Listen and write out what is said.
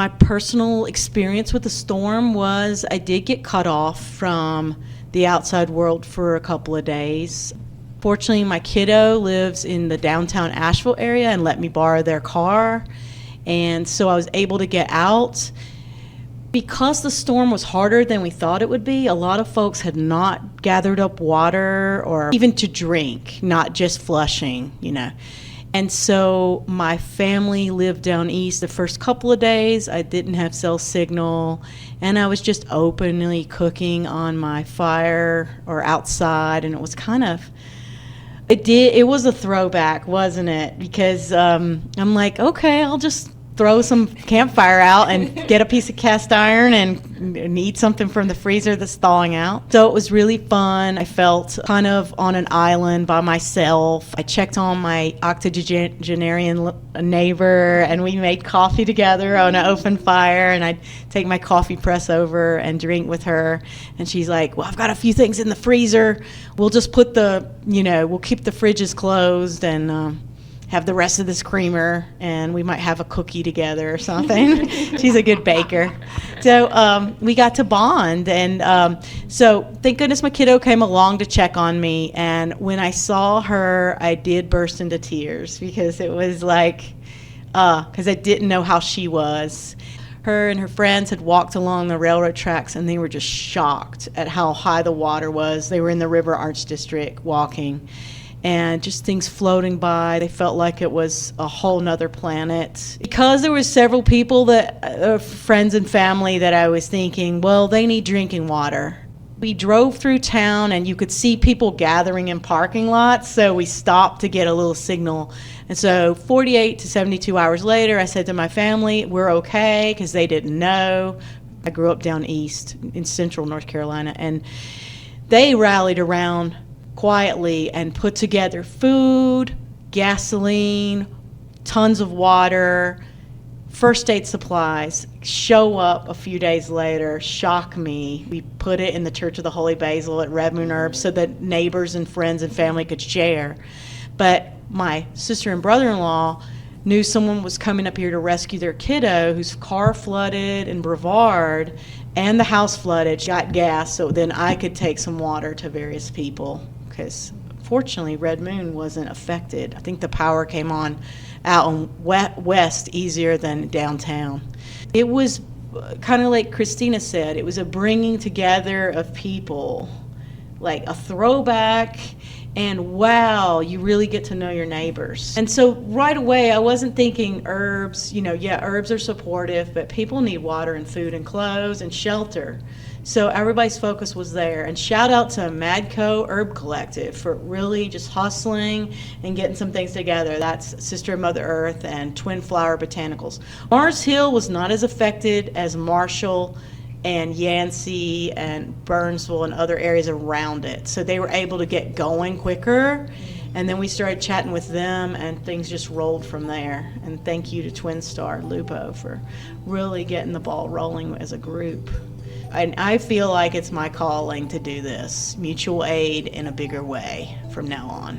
My personal experience with the storm was I did get cut off from the outside world for a couple of days. Fortunately, my kiddo lives in the downtown Asheville area and let me borrow their car. And so I was able to get out. Because the storm was harder than we thought it would be, a lot of folks had not gathered up water or even to drink, not just flushing, And so my family lived down east the first couple of days. I didn't have cell signal, and I was just openly cooking on my fire or outside, and it was it was a throwback, wasn't it? Because I'm like, okay, I'll just throw some campfire out and get a piece of cast iron and eat something from the freezer that's thawing out. So it was really fun. I felt kind of on an island by myself. I checked on my octogenarian neighbor, and we made coffee together on an open fire, and I'd take my coffee press over and drink with her. And she's like, well, I've got a few things in the freezer. We'll just put we'll keep the fridges closed and have the rest of this creamer, and we might have a cookie together or something. She's a good baker. So we got to bond, and so thank goodness my kiddo came along to check on me, and when I saw her, I did burst into tears because it was like, because I didn't know how she was. Her and her friends had walked along the railroad tracks, and they were just shocked at how high the water was. They were in the River Arch District walking, and just things floating by. They felt like it was a whole nother planet. Because there were several people friends and family that I was thinking, well, they need drinking water. We drove through town, and you could see people gathering in parking lots, so we stopped to get a little signal. And so 48 to 72 hours later, I said to my family, we're okay, because they didn't know. I grew up down east in central North Carolina, and they rallied around quietly and put together food, gasoline, tons of water, first aid supplies. Show up a few days later, shock me. We put it in the Church of the Holy Basil at Red Moon Herb so that neighbors and friends and family could share. But my sister and brother-in-law knew someone was coming up here to rescue their kiddo whose car flooded in Brevard, and the house flooded. She got gas, so then I could take some water to various people, because fortunately Red Moon wasn't affected. I think the power came on out west easier than downtown. It was kind of like Christina said, it was a bringing together of people, like a throwback, and wow, you really get to know your neighbors. And so right away, I wasn't thinking herbs, herbs are supportive, but people need water and food and clothes and shelter. So everybody's focus was there. And shout out to Madco Herb Collective for really just hustling and getting some things together. That's Sister of Mother Earth and Twin Flower Botanicals. Mars Hill was not as affected as Marshall and Yancey and Burnsville and other areas around it. So they were able to get going quicker. And then we started chatting with them, and things just rolled from there. And thank you to Twin Star Lupo for really getting the ball rolling as a group. And I feel like it's my calling to do this, mutual aid in a bigger way from now on.